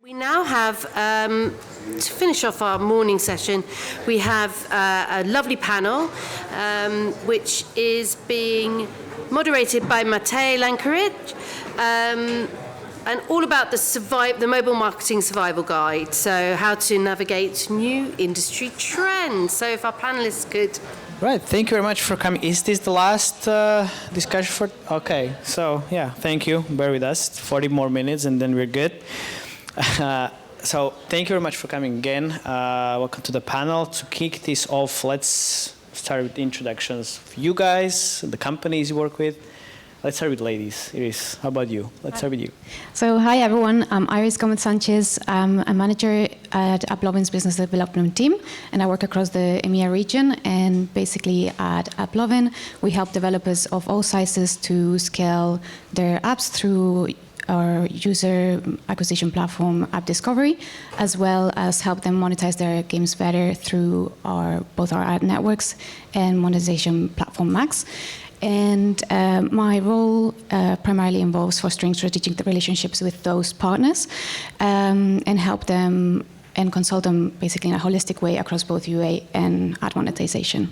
We now have, to finish off our morning session, we have a lovely panel which is being moderated by Matej Lancaric, and all about the mobile marketing survival guide, so how to navigate new industry trends. So if our panelists could... Right, thank you very much for coming. Is this the last discussion for... Okay, so yeah, thank you. Bear with us, 40 more minutes and then we're good. So thank you very much for coming again. Welcome to the panel. To kick this off, let's start with introductions of you guys, the companies you work with. Let's start with ladies. Iris, how about you? Let's start with you. So hi everyone, I'm Iris Gomez-Sanchez. I'm a manager at AppLovin's business development team, and I work across the EMEA region. And basically at AppLovin, we help developers of all sizes to scale their apps through our user acquisition platform, App Discovery, as well as help them monetize their games better through both our ad networks and monetization platform, Max. And my role primarily involves fostering strategic relationships with those partners and help them and consult them basically in a holistic way across both UA and ad monetization.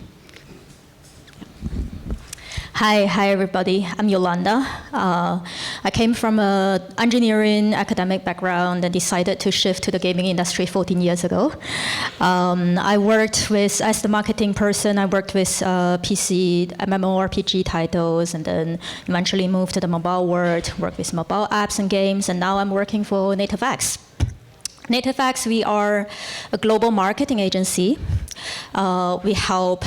Hi everybody. I'm Yolanda. I came from an engineering academic background and decided to shift to the gaming industry 14 years ago. I worked with, as the marketing person, I worked with PC, MMORPG titles, and then eventually moved to the mobile world, worked with mobile apps and games, and now I'm working for Nativex. Nativex, we are a global marketing agency. We help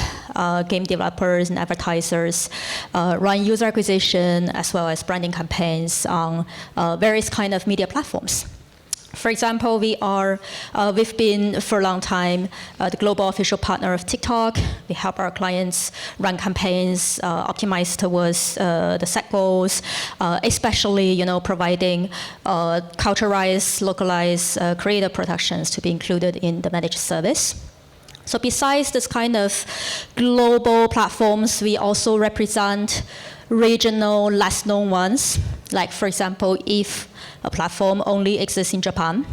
game developers and advertisers run user acquisition as well as branding campaigns on various kind of media platforms. For example, we've been for a long time the global official partner of TikTok. We help our clients run campaigns optimized towards the set goals, especially providing culturalized, localized creative productions to be included in the managed service. So besides this kind of global platforms, we also represent regional, less known ones. Like, for example, if a platform only exists in Japan,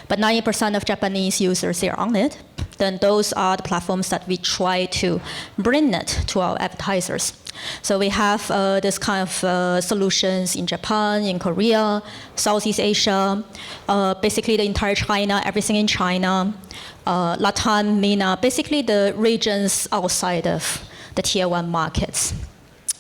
but 90% of Japanese users are on it, then those are the platforms that we try to bring it to our advertisers. So we have this kind of solutions in Japan, in Korea, Southeast Asia, basically the entire China, everything in China, Latin, MENA, basically the regions outside of the tier 1 markets.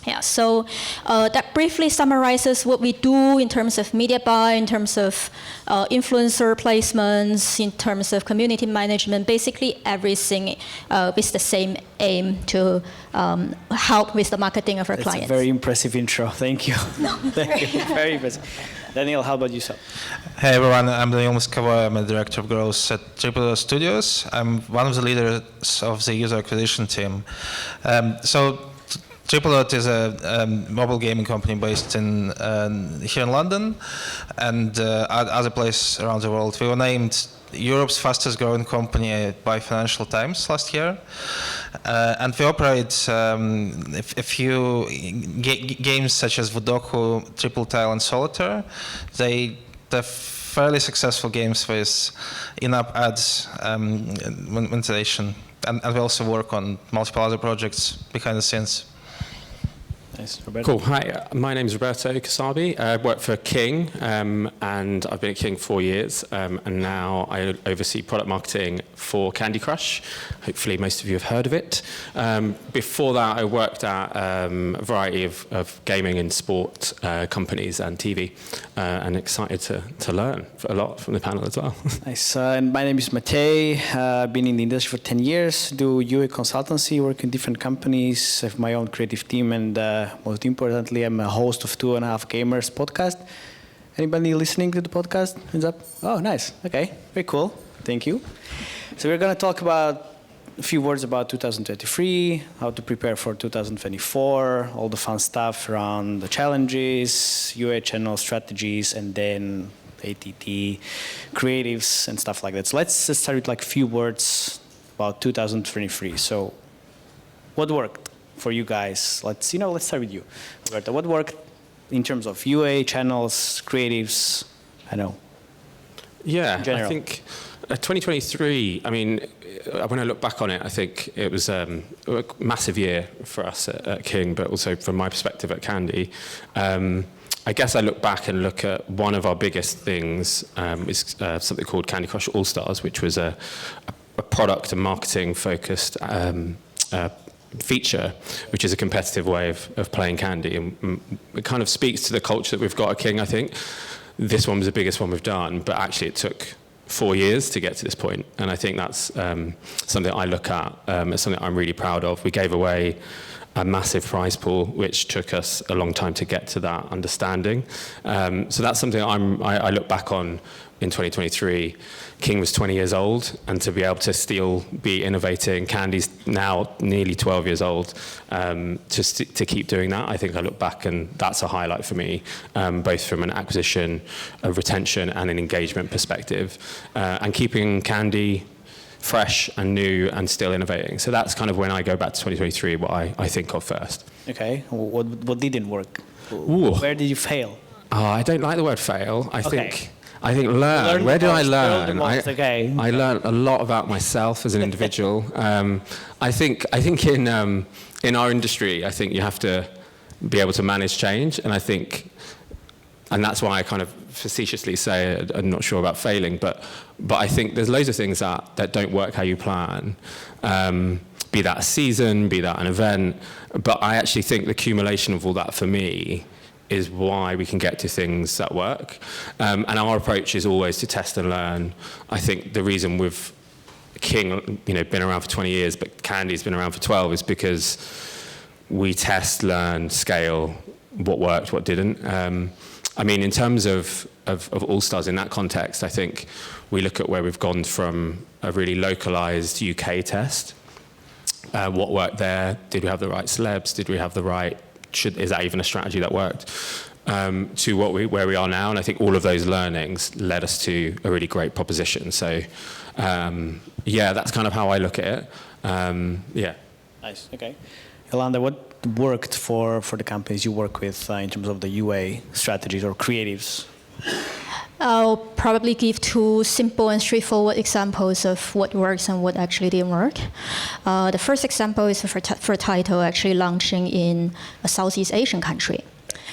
Yeah, so that briefly summarizes what we do in terms of media buy, in terms of influencer placements, in terms of community management, basically everything with the same aim to help with the marketing of our clients. That's a very impressive intro. Thank you. No, Thank you. Very impressive. Danil, how about yourself? Hey everyone, I'm Danil Moskovoy. I'm a director of growth at Tripledot Studios. I'm one of the leaders of the user acquisition team. Tripledot is a mobile gaming company based here in London and other places around the world. We were named Europe's fastest growing company by Financial Times last year. And we operate a few games such as Vodoku, Triple Tile, and Solitaire. They're fairly successful games with in-app ads monetization. And we also work on multiple other projects behind the scenes. Nice. Roberto. Cool. Hi, my name is Roberto Kusabbi. I work for King, and I've been at King 4 years, and now I oversee product marketing for Candy Crush. Hopefully most of you have heard of it. Before that, I worked at a variety of gaming and sport companies and TV, and excited to learn a lot from the panel as well. Nice. And my name is Matej. I've been in the industry for 10 years, do UA consultancy, work in different companies, have my own creative team, and most importantly, I'm a host of 2.5 Gamers podcast. Anybody listening to the podcast? Hands up. Oh, nice. Okay, very cool. Thank you. So we're going to talk about a few words about 2023, how to prepare for 2024, all the fun stuff around the challenges, UA channel strategies, and then ATT, creatives, and stuff like that. So let's start with like a few words about 2023. So what worked for you guys? Let's start with you, Roberto. What worked in terms of UA channels, creatives? I know. Yeah, in general? I think 2023, I mean, when I look back on it, I think it was a massive year for us at King, but also from my perspective at Candy. I guess I look back and look at one of our biggest things is something called Candy Crush All Stars, which was a product and marketing focused feature, which is a competitive way of playing Candy. And it kind of speaks to the culture that we've got at King, I think. This one was the biggest one we've done, but actually it took 4 years to get to this point. And I think that's something I look at as something I'm really proud of. We gave away a massive prize pool, which took us a long time to get to that understanding. So that's something I look back on in 2023. King was 20 years old, and to be able to still be innovating, Candy's now nearly 12 years old, to keep doing that, I think I look back and that's a highlight for me, both from an acquisition, a retention and an engagement perspective, and keeping Candy fresh and new and still innovating. So that's kind of when I go back to 2023, what I think of first. Okay, what didn't work? Ooh. Where did you fail? Oh, I don't like the word fail. I think learn. Learn Where did I the learn? most, okay. I learned a lot about myself as an individual. I think in our industry, I think you have to be able to manage change, and that's why I kind of facetiously say I'm not sure about failing, but I think there's loads of things that don't work how you plan. Be that a season, be that an event, but I actually think the accumulation of all that for me is why we can get to things that work. And our approach is always to test and learn. I think the reason we've King, been around for 20 years, but Candy's been around for 12 is because we test, learn, scale what worked, what didn't. I mean, in terms of All Stars in that context, I think we look at where we've gone from a really localized UK test. What worked there? Did we have the right celebs? Did we have the right, is that even a strategy that worked? To where we are now, and I think all of those learnings led us to a really great proposition. So, that's kind of how I look at it. Nice. Okay, Yolanda, what worked for the companies you work with in terms of the UA strategies or creatives? I'll probably give two simple and straightforward examples of what works and what actually didn't work. The first example is for Title actually launching in a Southeast Asian country.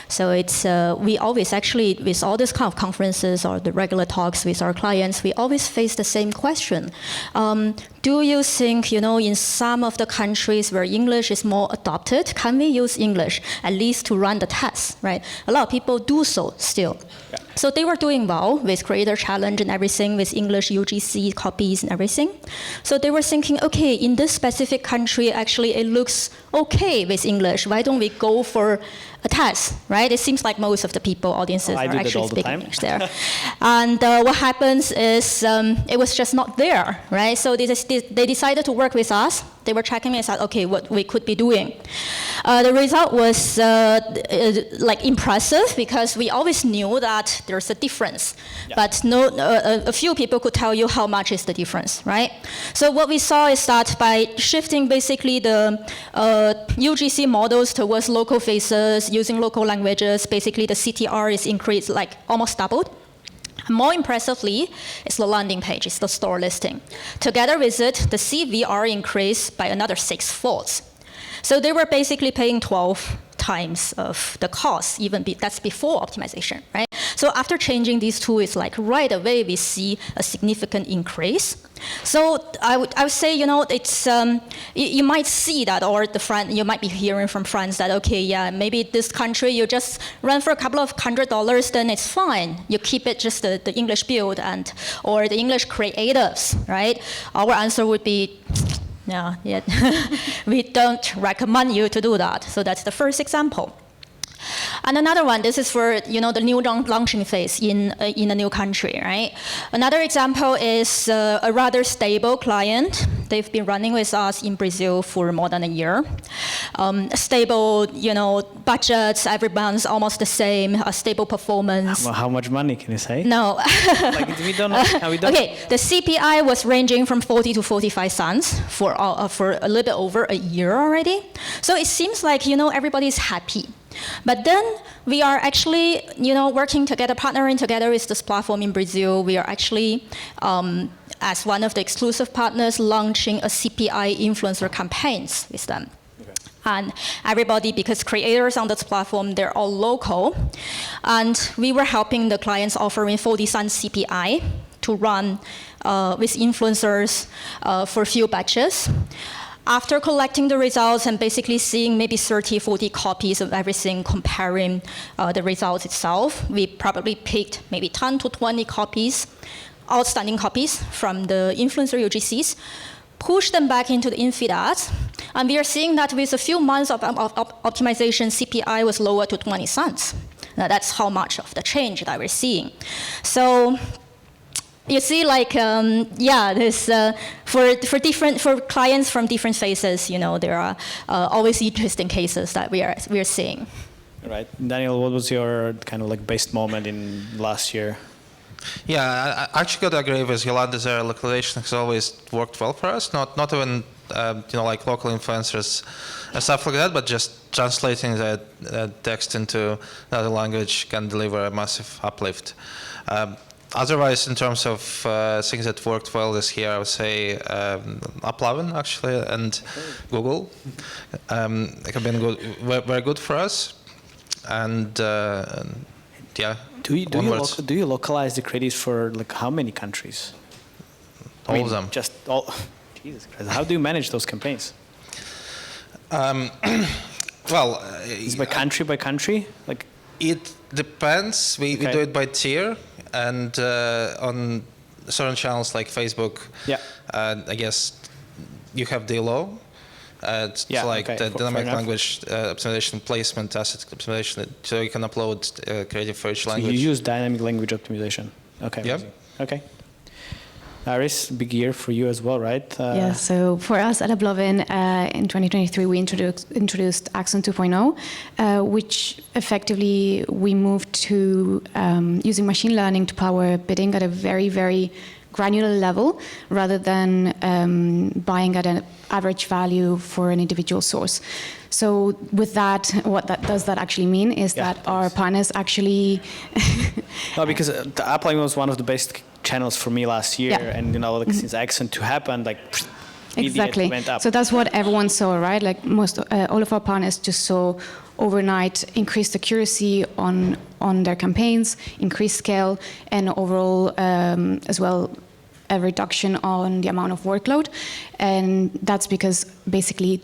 So it's we always actually, with all these kind of conferences or the regular talks with our clients, we always face the same question. Do you think, in some of the countries where English is more adopted, can we use English at least to run the tests, right? A lot of people do so still. Yeah. So they were doing well with Creator Challenge and everything, with English UGC copies and everything. So they were thinking, okay, in this specific country, actually it looks okay with English. Why don't we go for a test, right? It seems like most of the people, audiences are actually speaking English there. And what happens is it was just not there, right? So they decided to work with us. They were checking us out, okay, what we could be doing. The result was impressive because we always knew that there's a difference, but a few people could tell you how much is the difference, right? So what we saw is that by shifting basically the UGC models towards local faces, using local languages, basically the CTR is increased, almost doubled. More impressively, it's the landing page, it's the store listing. Together with it, the CVR increased by another 6-fold. So they were basically paying 12 times of the cost, that's before optimization, right? So after changing these two, it's right away we see a significant increase. So I would say, it's you might see that, or you might be hearing from friends that, okay, yeah, maybe this country you just run for a couple of $100, then it's fine. You keep it just the English build or the English creatives, right? Our answer would be, yeah, we don't recommend you to do that. So that's the first example. And another one, this is for the new launching phase in a new country, right? Another example is a rather stable client. They've been running with us in Brazil for more than a year. Stable, budgets every month almost the same. A stable performance. How much money can you say? No. We don't know. Okay, the CPI was ranging from 40 to 45 cents for a little bit over a year already. So it seems like everybody's happy. But then we are actually, working together, partnering together with this platform in Brazil. We are actually, as one of the exclusive partners, launching a CPI influencer campaigns with them. And everybody, because creators on this platform, they're all local. And we were helping the clients offering 40 cents CPI to run with influencers for a few batches. After collecting the results and basically seeing maybe 30, 40 copies of everything, comparing the results itself, we probably picked maybe 10 to 20 copies, outstanding copies from the influencer UGCs, push them back into the in-feed ads, and we are seeing that with a few months of optimization, CPI was lower to 20 cents. Now that's how much of the change that we're seeing. So you see, there's for clients from different phases, there are always interesting cases that we are seeing. Right, Danil, what was your kind of best moment in last year? Yeah, I actually got to agree with Yolanda. Their localization has always worked well for us. Not even local influencers and stuff like that, but just translating the text into another language can deliver a massive uplift. Otherwise, in terms of things that worked well this year, I would say AppLovin actually and Google have been very good for us. And yeah. Do you localize the credits for how many countries? All of them. Just all. Jesus Christ! How do you manage those campaigns? Well, is it by country? It depends. We do it by tier, and on certain channels like Facebook. Yeah. I guess you have DLO. It's the dynamic language optimization, placement, asset optimization, so you can upload creative for each language. So you use dynamic language optimization. Okay. Yeah. Okay. Aris, big year for you as well, right? Yeah, so for us at AppLovin, in 2023, we introduced Axon 2.0, which effectively we moved to using machine learning to power bidding at a very, very granular level rather than buying at an average value for an individual source. So with that, what does that actually mean is that our partners actually... No, because the AppLovin was one of the best channels for me last year, and since Axon 2 happened, exactly. Went up. So that's what everyone saw, right? All of our partners just saw overnight increased accuracy on their campaigns, increased scale, and overall as well a reduction on the amount of workload. And that's because basically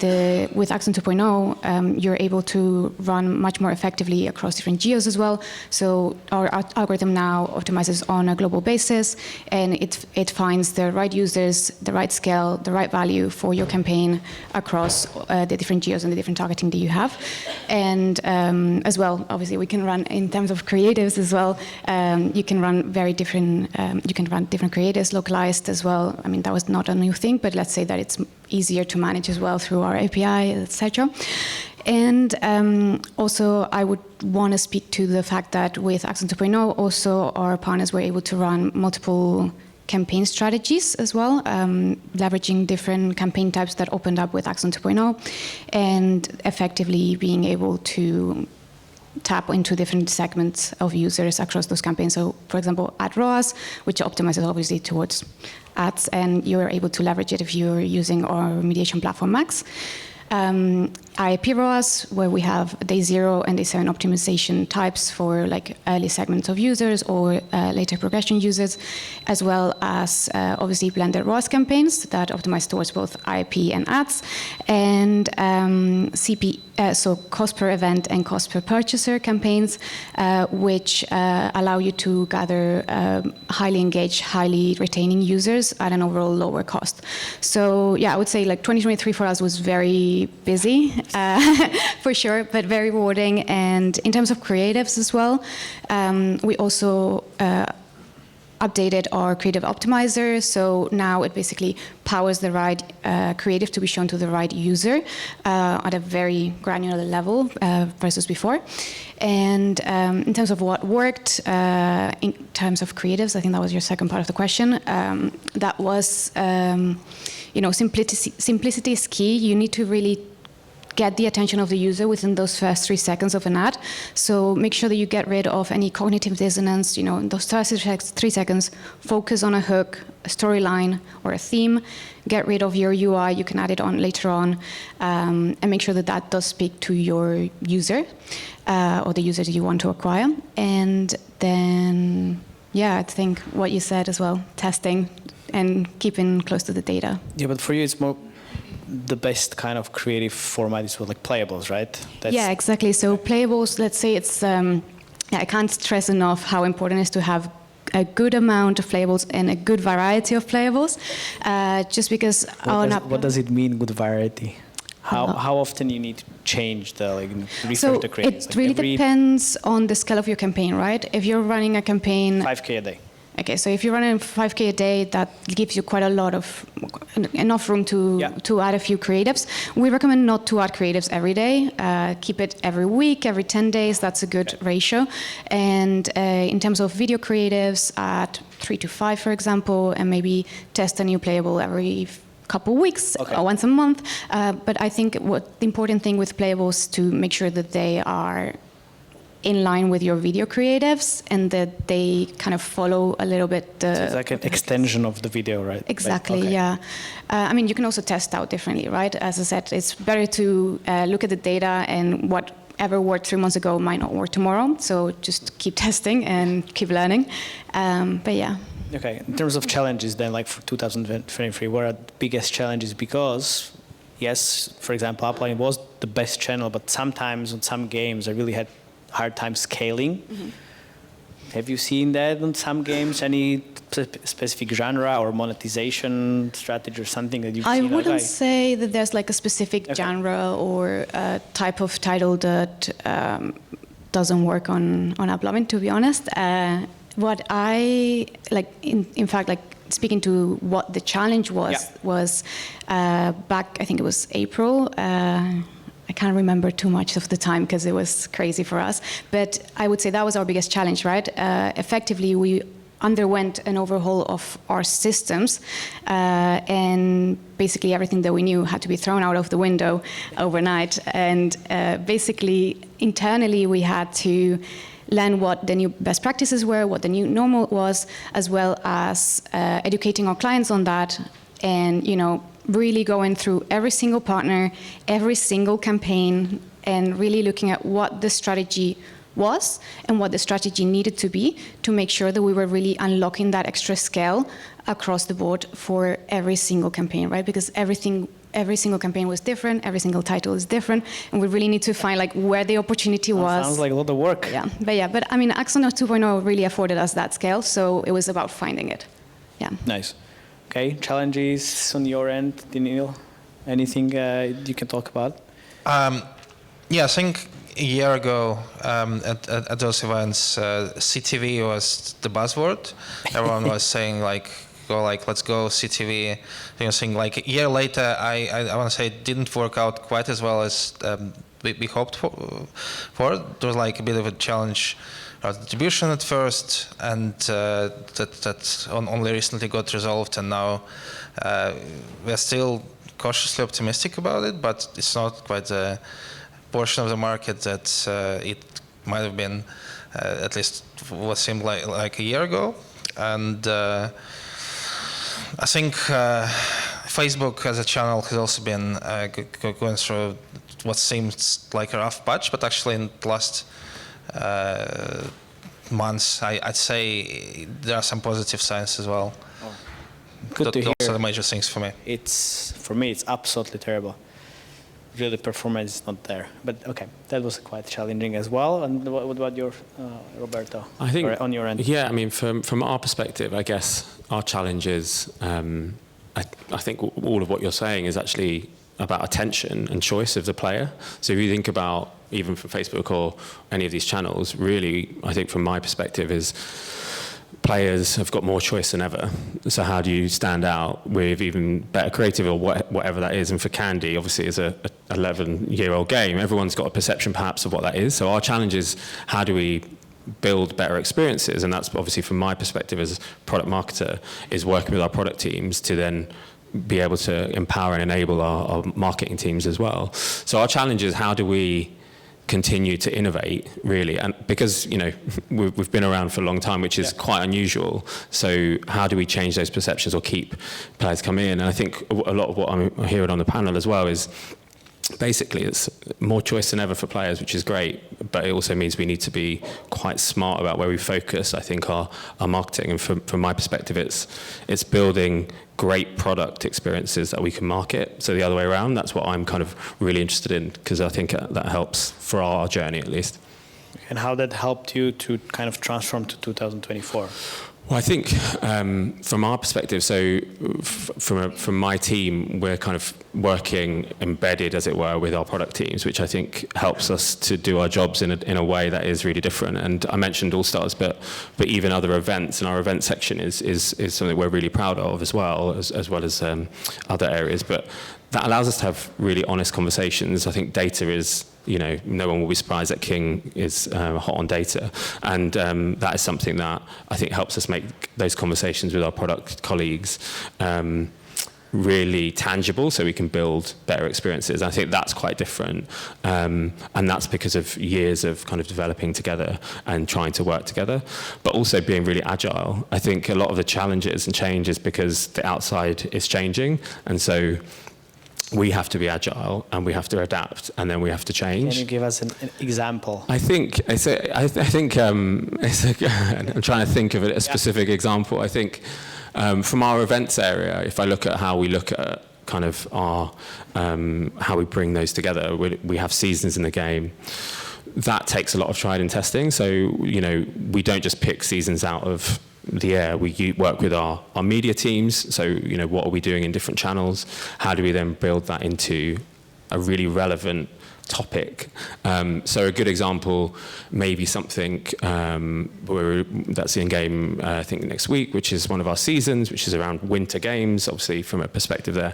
with Axon 2.0, you're able to run much more effectively across different geos as well. So our algorithm now optimizes on a global basis, and it finds the right users, the right scale, the right value for your campaign across the different geos and the different targeting that you have. And as well, obviously, we can run in terms of creatives as well. You can run different creatives, localized as well. I mean, that was not a new thing, but let's say that it's easier to manage as well through our API, etc. And also, I would want to speak to the fact that with Axon 2.0, also our partners were able to run multiple campaign strategies as well, leveraging different campaign types that opened up with Axon 2.0, and effectively being able to tap into different segments of users across those campaigns. So, for example, ad ROAS, which optimizes obviously towards ads, and you're able to leverage it if you're using our mediation platform Max. IAP ROAS, where we have day 0 and day 7 optimization types for early segments of users or later progression users, as well as obviously blended ROAS campaigns that optimize towards both IAP and ads, and so cost per event and cost per purchaser campaigns, which allow you to gather highly engaged, highly retaining users at an overall lower cost. So yeah, I would say 2023 for us was very busy, for sure, but very rewarding. And in terms of creatives as well, we also updated our creative optimizer. So now it basically powers the right creative to be shown to the right user at a very granular level versus before. And in terms of what worked, in terms of creatives, I think that was your second part of the question. That was, simplicity is key. You need to really get the attention of the user within those first 3 seconds of an ad. So make sure that you get rid of any cognitive dissonance. You know, in those first 3 seconds, focus on a hook, a storyline, or a theme. Get rid of your UI. You can add it on later on, and make sure that that does speak to your user or the users you want to acquire. And then, yeah, I think what you said as well, testing and keeping close to the data. Yeah, but for you, it's more the best kind of creative format is like playables, right? Yeah, exactly. So playables, let's say it's, I can't stress enough how important it is to have a good amount of playables and a good variety of playables, just because what does it mean, good variety? How often you need to change the refresh the creatives? It really depends on the scale of your campaign, right? If you're running a campaign 5K a day. Okay, so if you're running 5K a day, that gives you quite a lot of enough room to add a few creatives. We recommend not to add creatives every day. Keep it every week, every 10 days. That's a good ratio. And in terms of video creatives, add 3 to 5, for example, and maybe test a new playable every couple weeks or once a month. But I think what the important thing with playables is to make sure that they are in line with your video creatives and that they kind of follow a little bit so it's like an extension of the video, right? Exactly, yeah. I mean, you can also test out differently, right? As I said, it's better to look at the data, and whatever worked 3 months ago might not work tomorrow. So just keep testing and keep learning. But yeah. Okay, in terms of challenges then, like for 2023, what are the biggest challenges? Because, yes, for example, AppLovin was the best channel, but sometimes on some games I really had hard time scaling. Mm-hmm. Have you seen that on some games? Any specific genre or monetization strategy or something that you've seen? I wouldn't say that there's like a specific genre or a type of title that doesn't work on AppLovin, to be honest. What I like, in fact, like speaking to what the challenge was back, I think it was April. I can't remember too much of the time because it was crazy for us. But I would say that was our biggest challenge, right? Effectively, we underwent an overhaul of our systems, and basically everything that we knew had to be thrown out of the window overnight. And basically, internally, we had to learn what the new best practices were, what the new normal was, as well as educating our clients on that, and really going through every single partner, every single campaign, and really looking at what the strategy was and what the strategy needed to be to make sure that we were really unlocking that extra scale across the board for every single campaign, right? Because every single campaign was different, every single title is different, and we really need to find like where the opportunity was. Sounds like a lot of work. Yeah, but I mean, Axon 2.0 really afforded us that scale, so it was about finding it. Yeah. Nice. Okay, challenges on your end, Danil? Anything you can talk about? Yeah, I think a year ago at those events, CTV was the buzzword. Everyone was saying let's go CTV. Saying like a year later, I want to say it didn't work out quite as well as we hoped for. There was like a bit of a challenge. Distribution at first, and that only recently got resolved, and now we're still cautiously optimistic about it, but it's not quite the portion of the market that it might have been, at least what seemed like a year ago. And I think Facebook as a channel has also been going through what seems like a rough patch, but actually in the last months, I'd say there are some positive signs as well. Oh. Good to hear. Those are the major things for me. For me, it's absolutely terrible. Really, performance is not there. But okay, that was quite challenging as well. And what about your Roberto? I think on your end. Yeah, I mean, from our perspective, I guess our challenge is, I think all of what you're saying is actually about attention and choice of the player. So if you think about even from Facebook or any of these channels, really, I think from my perspective is players have got more choice than ever. So how do you stand out with even better creative or whatever that is? And for Candy, obviously, it's a 11-year-old game. Everyone's got a perception perhaps of what that is. So our challenge is how do we build better experiences? And that's obviously from my perspective as product marketer is working with our product teams to then be able to empower and enable our marketing teams as well. So our challenge is, how do we continue to innovate, really? And because, you know, we've been around for a long time, which is quite unusual. So how do we change those perceptions or keep players coming in? And I think a lot of what I'm hearing on the panel as well is, basically, it's more choice than ever for players, which is great, but it also means we need to be quite smart about where we focus, I think, our marketing. And from my perspective, it's building great product experiences that we can market. So the other way around, that's what I'm kind of really interested in, because I think that helps for our journey, at least. And how that helped you to kind of transform to 2024? Well, I think from our perspective, so from my team, we're kind of working embedded, as it were, with our product teams, which I think helps us to do our jobs in a way that is really different. And I mentioned All Stars, but even other events, and our event section is something we're really proud of as well as other areas. But that allows us to have really honest conversations. I think data is, you know, no one will be surprised that King is hot on data. And that is something that I think helps us make those conversations with our product colleagues really tangible, so we can build better experiences. I think that's quite different. And that's because of years of kind of developing together and trying to work together, but also being really agile. I think a lot of the challenges and changes because the outside is changing. And so we have to be agile, and we have to adapt, and then we have to change. Can you give us an example? I think I'm trying to think of a specific example. I think from our events area, if I look at how we look at kind of our how we bring those together, we have seasons in the game. That takes a lot of tried and testing. So, you know, we don't just pick seasons out of the air. We work with our media teams. So, you know, what are we doing in different channels? How do we then build that into a really relevant topic? So a good example may be something that's in game, I think, next week, which is one of our seasons, which is around winter games, obviously, from a perspective there.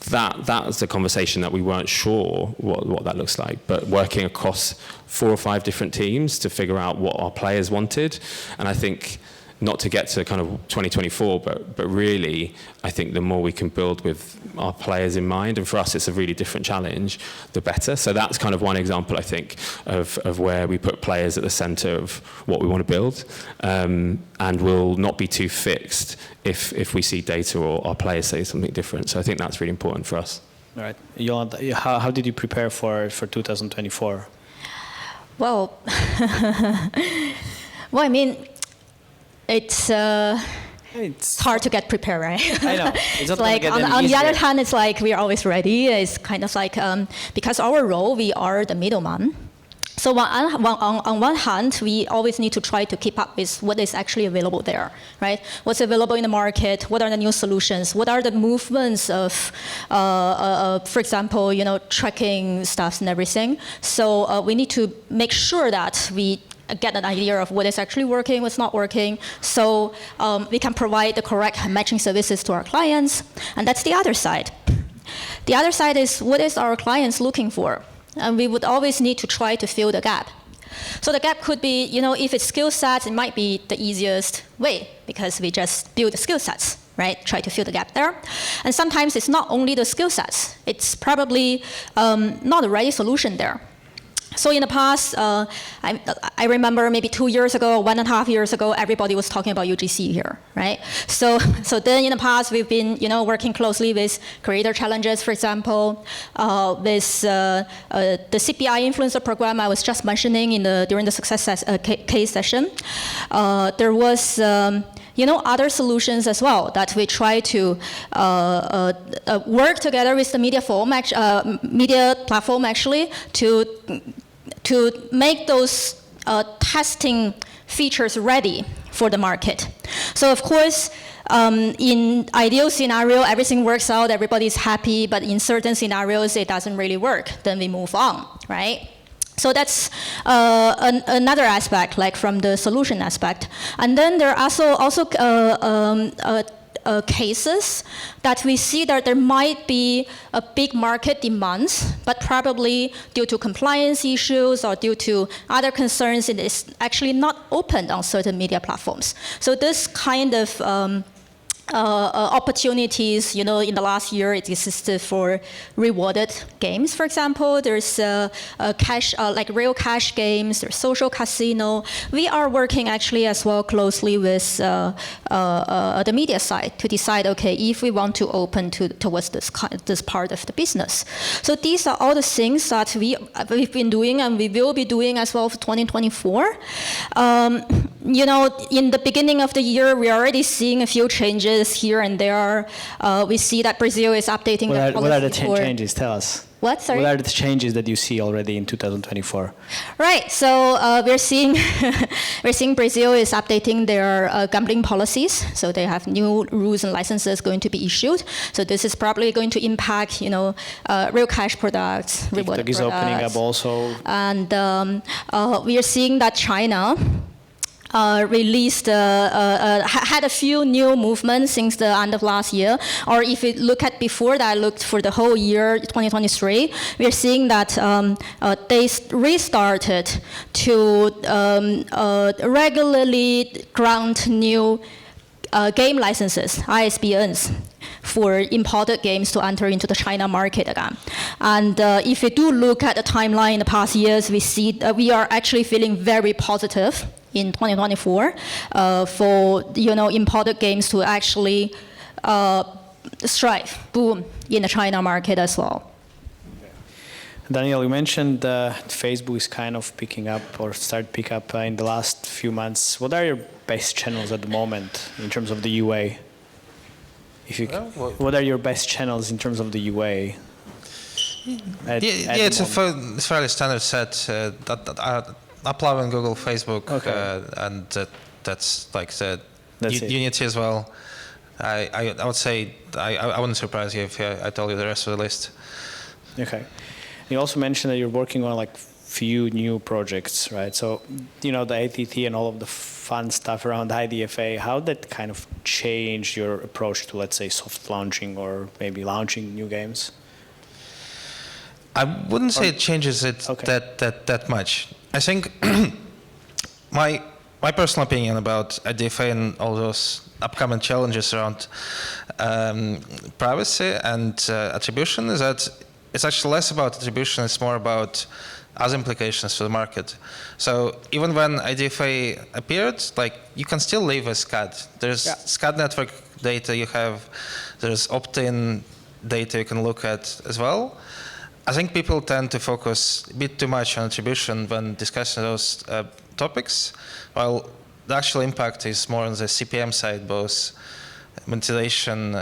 That's a conversation that we weren't sure what that looks like, but working across 4 or 5 different teams to figure out what our players wanted. And I think, not to get to kind of 2024, but really, I think the more we can build with our players in mind, and for us it's a really different challenge, the better. So that's kind of one example, I think, of where we put players at the center of what we want to build, and will not be too fixed if we see data or our players say something different. So I think that's really important for us. All right. Yolanda, how did you prepare for 2024? Well, I mean, it's hard to get prepared, right? I know. It's not like on the other hand, it's like we are always ready. It's kind of like because our role, we are the middleman. So on one hand, we always need to try to keep up with what is actually available there, right? What's available in the market? What are the new solutions? What are the movements of, for example, you know, tracking stuff and everything? So we need to make sure that we get an idea of what is actually working, what's not working, so we can provide the correct matching services to our clients. And that's the other side. The other side is, what is our clients looking for? And we would always need to try to fill the gap. So the gap could be, you know, if it's skill sets, it might be the easiest way, because we just build the skill sets, right? Try to fill the gap there. And sometimes it's not only the skill sets, it's probably not the right solution there. So in the past, I remember maybe 2 years ago, 1.5 years ago, everybody was talking about UGC here, right? So then in the past, we've been, you know, working closely with creator challenges, for example, with the CPI influencer program I was just mentioning during the success case session. There was you know, other solutions as well that we try to work together with the media platform actually to make those testing features ready for the market. So of course, in ideal scenario, everything works out, everybody's happy, but in certain scenarios, it doesn't really work. Then we move on, right? So that's another aspect, like from the solution aspect. And then there are also cases that we see that there might be a big market demands, but probably due to compliance issues or due to other concerns, it is actually not opened on certain media platforms. So this kind of opportunities, in the last year it existed for rewarded games, for example. There's cash, like real cash games, there's social casino. We are working actually as well closely with the media side to decide, okay, if we want to open towards this part of the business. So these are all the things that we've been doing and we will be doing as well for 2024. In the beginning of the year, we're already seeing a few changes here and there. We see that Brazil is updating their policy. What are the changes? Tell us. What? Sorry? What are the changes that you see already in 2024? Right. So we're seeing Brazil is updating their gambling policies. So they have new rules and licenses going to be issued. So this is probably going to impact, real cash products, rewarded products. TikTok is opening up also. And we are seeing that China released, had a few new movements since the end of last year. Or if you look at before that, I looked for the whole year, 2023, we are seeing that they restarted to regularly grant new game licenses, ISBNs, for imported games to enter into the China market again. And if you do look at the timeline in the past years, we see we are actually feeling very positive in 2024 for imported games to actually boom in the China market as well. Danil, you mentioned Facebook is kind of picking up or started pick up in the last few months. What are your best channels at the moment in terms of the UA? What are your best channels in terms of the UA? It's a fairly standard set. AppLovin, Google, Facebook, and that's like the Unity as well. I would say I wouldn't surprise you if I told you the rest of the list. Okay. You also mentioned that you're working on like few new projects, right? So the ATT and all of the fun stuff around IDFA. How did that kind of change your approach to, let's say, soft launching or maybe launching new games? I wouldn't say it changes it that much. I think my personal opinion about IDFA and all those upcoming challenges around privacy and attribution is that it's actually less about attribution, it's more about other implications to the market. So even when IDFA appeared, like you can still leave a SCAD. There's SCAD network data you have, there's opt-in data you can look at as well. I think people tend to focus a bit too much on attribution when discussing those topics, while the actual impact is more on the CPM side, both monetization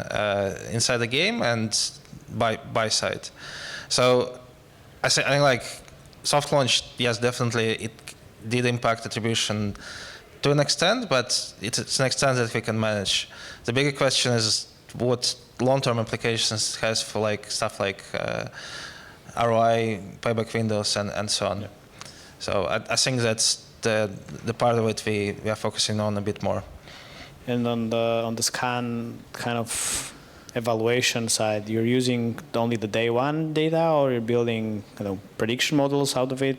inside the game and buy side. So I think like soft launch, yes, definitely it did impact attribution to an extent, but it's an extent that we can manage. The bigger question is what long-term implications it has for like stuff like ROI, payback windows, and so on. So I think that's the part of it we are focusing on a bit more. And on the scan kind of evaluation side, you're using only the day one data, or you're building prediction models out of it?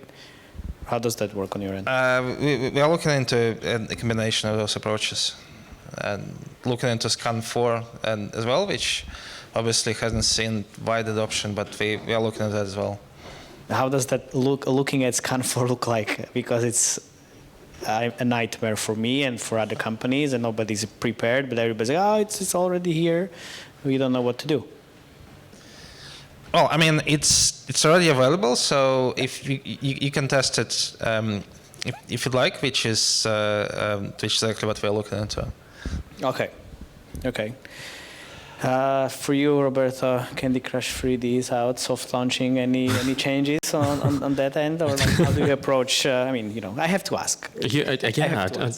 How does that work on your end? We are looking into a combination of those approaches, and looking into Scan 4 and as well, which obviously hasn't seen wide adoption, but we are looking at that as well. How does that looking at Scan 4 look like? Because it's a nightmare for me and for other companies, and nobody's prepared, but everybody's like, it's already here. We don't know what to do. Well, I mean, it's already available, so if you can test it if you'd like, which is exactly what we're looking into. Okay. For you, Roberto, Candy Crush 3D is out, soft launching. Any changes on that end, or how do you approach? I have to ask.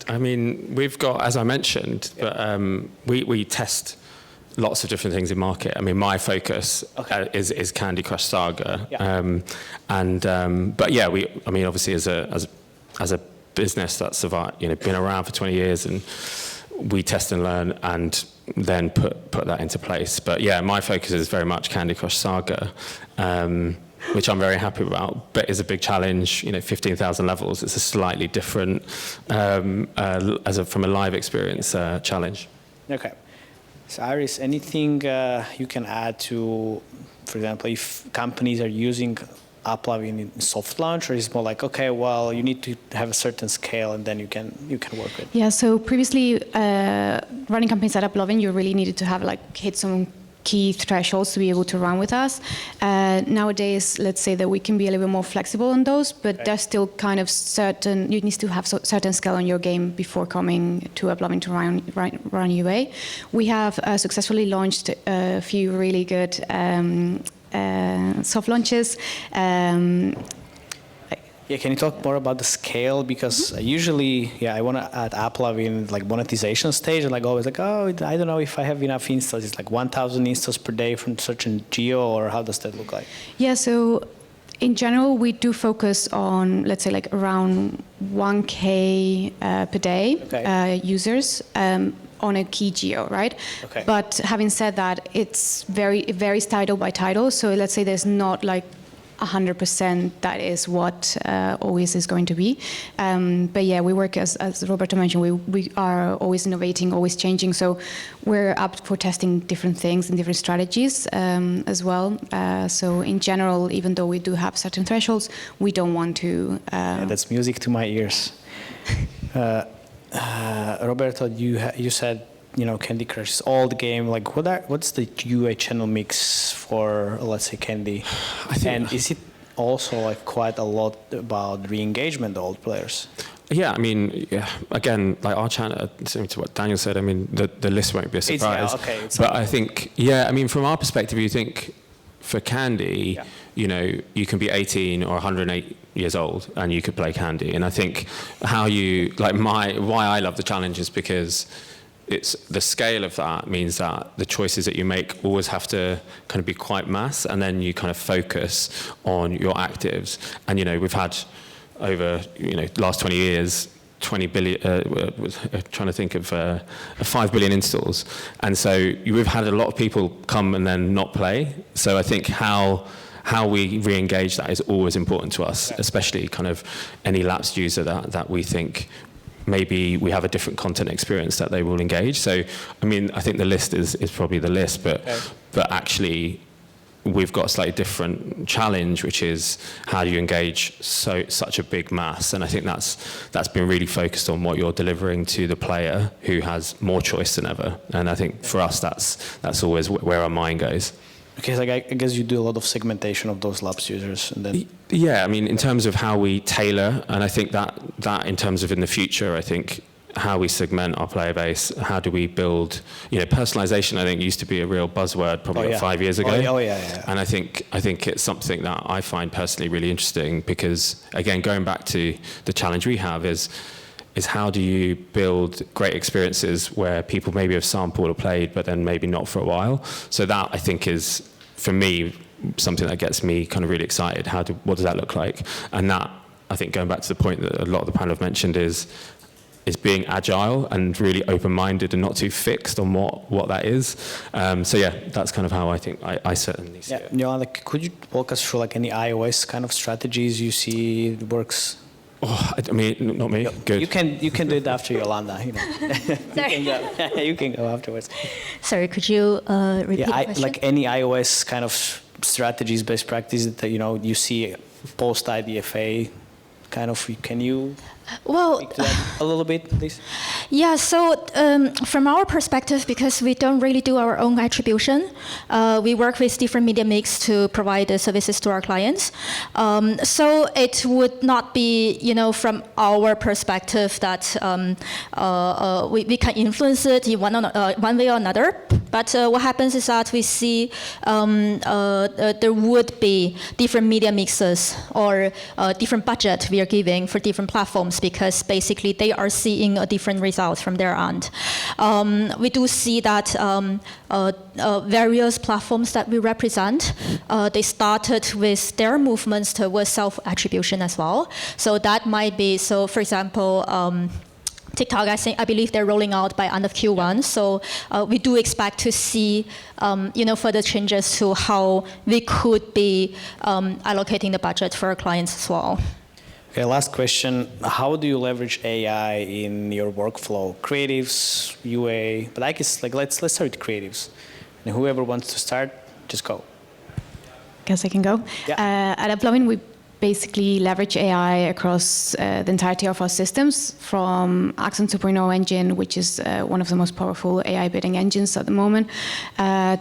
I mean, we've got, as I mentioned, but we test lots of different things in market. I mean, my focus is Candy Crush Saga, but yeah, obviously as a business that's survived, been around for 20 years, and we test and learn and then put that into place. But yeah, my focus is very much Candy Crush Saga, which I'm very happy about, but is a big challenge. 15,000 levels. It's a slightly different, from a live experience challenge. Okay. So Iris, anything you can add to, for example, if companies are using AppLovin in soft launch, or is it more like, okay, well, you need to have a certain scale and then you can work with it? Yeah, so previously, running campaigns at AppLovin, you really needed to have hit some key thresholds to be able to run with us. Nowadays, let's say that we can be a little bit more flexible on those, but there's still kind of certain, you need to have certain scale on your game before coming to AppLovin to run UA. We have successfully launched a few really good soft launches. Yeah, can you talk more about the scale? Because usually, I want to add AppLovin monetization stage, and always oh, I don't know if I have enough installs. It's 1,000 installs per day from certain geo, or how does that look like? Yeah, so in general, we do focus on, let's say, around 1K per day users. On a key geo, right? Okay. But having said that, it varies title by title. So let's say there's not 100% that is what always is going to be. But yeah, we work, as Roberto mentioned, we are always innovating, always changing. So we're up for testing different things and different strategies as well. So in general, even though we do have certain thresholds, we don't want to... that's music to my ears. Roberto, you said, Candy Crush is all the game. What's the UA channel mix for, let's say, Candy? And is it also quite a lot about re-engagement of old players? Yeah, I mean, again, our channel, similar to what Daniel said, I mean, the list won't be a surprise. But I think, I mean, from our perspective, you think for Candy, you can be 18 or 108 years old and you could play Candy. And I think why I love the challenge is because it's the scale of that means that the choices that you make always have to kind of be quite mass, and then you kind of focus on your actives. And we've had over last 20 years 20 billion, trying to think of 5 billion installs, and so we've had a lot of people come and then not play. So I think how we re-engage that is always important to us, especially kind of any lapsed user that we think maybe we have a different content experience that they will engage. So, I mean, I think the list is probably the list, but actually we've got a slightly different challenge, which is how do you engage such a big mass? And I think that's been really focused on what you're delivering to the player who has more choice than ever. And I think for us, that's always where our mind goes. Okay, so I guess you do a lot of segmentation of those lapsed users, and then... Yeah, I mean, in terms of how we tailor, and I think that in terms of in the future, I think how we segment our player base, how do we build, personalization, I think used to be a real buzzword probably 5 years ago. And I think it's something that I find personally really interesting because, again, going back to the challenge we have is how do you build great experiences where people maybe have sampled or played, but then maybe not for a while. So that, I think, is, for me, something that gets me kind of really excited. What does that look like? And that, I think, going back to the point that a lot of the panel have mentioned is being agile and really open-minded and not too fixed on what that is. So yeah, that's kind of how I think I certainly see it. Yolanda, could you walk us through any iOS kind of strategies you see works? Oh, I mean, not me. Good. You can do it after Yolanda. Sorry. You can go afterwards. Sorry, could you repeat the question? Like any iOS kind of strategies, best practices that you see post IDFA, kind of. Can you? Well, speak to that a little bit, please. Yeah, so from our perspective, because we don't really do our own attribution, we work with different media mix to provide the services to our clients. So it would not be, from our perspective that we can influence it in one way or another. But what happens is that we see there would be different media mixes or different budget we are giving for different platforms, because basically they are seeing a different result from their end. We do see that various platforms that we represent, they started with their movements towards self-attribution as well. So that might be, for example, TikTok, I believe they're rolling out by end of Q1. So we do expect to see, further changes to how we could be allocating the budget for our clients as well. Okay, last question. How do you leverage AI in your workflow? Creatives, UA, but I guess let's start with creatives. And whoever wants to start, just go. Guess I can go. Yeah. At AppLovin, we basically leverage AI across the entirety of our systems, from Axon 2.0 engine, which is one of the most powerful AI bidding engines at the moment,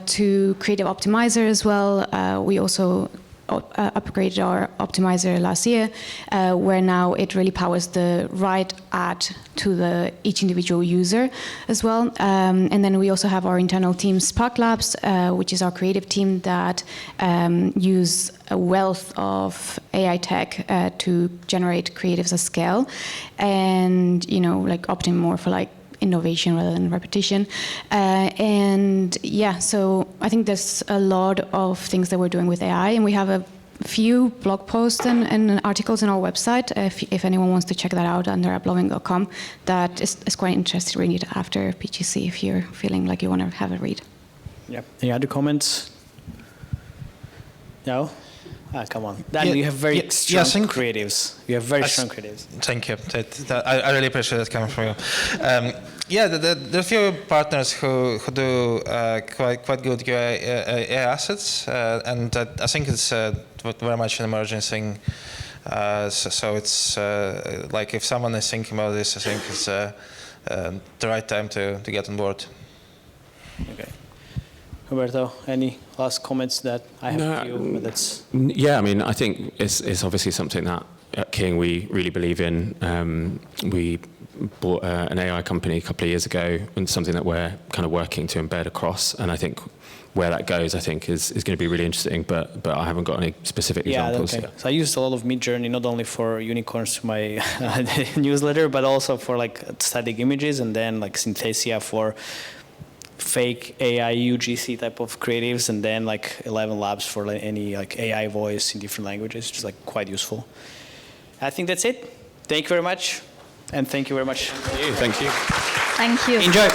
to Creative Optimizer as well. We also upgraded our optimizer last year, where now it really powers the right ad to each individual user as well. And then we also have our internal team, Spark Labs, which is our creative team that use a wealth of AI tech to generate creatives at scale, and opting more for innovation rather than repetition. And yeah, so I think there's a lot of things that we're doing with AI, and we have a few blog posts and articles on our website if anyone wants to check that out under applovin.com. That is quite interesting reading it after PGC if you're feeling like you want to have a read. Yep. Any other comments? No? Come on. Danil, you have very strong creatives. You have very strong creatives. Thank you. I really appreciate that coming from you. There are a few partners who do quite good AI assets, and I think it's very much an emerging thing. So it's if someone is thinking about this, I think it's the right time to get on board. Okay. Roberto, any last comments that I have for you? Yeah, I mean, I think it's obviously something that at King we really believe in. We bought an AI company a couple of years ago, and something that we're kind of working to embed across. And I think where that goes, I think, is going to be really interesting. But I haven't got any specific examples. Okay. So I used a lot of Midjourney, not only for unicorns, my newsletter, but also for static images, and then Synthesia for fake AI UGC type of creatives, and then 11 labs for any AI voice in different languages, which is quite useful. I think that's it. Thank you very much, and thank you very much. Thank you. Thank you. Enjoy.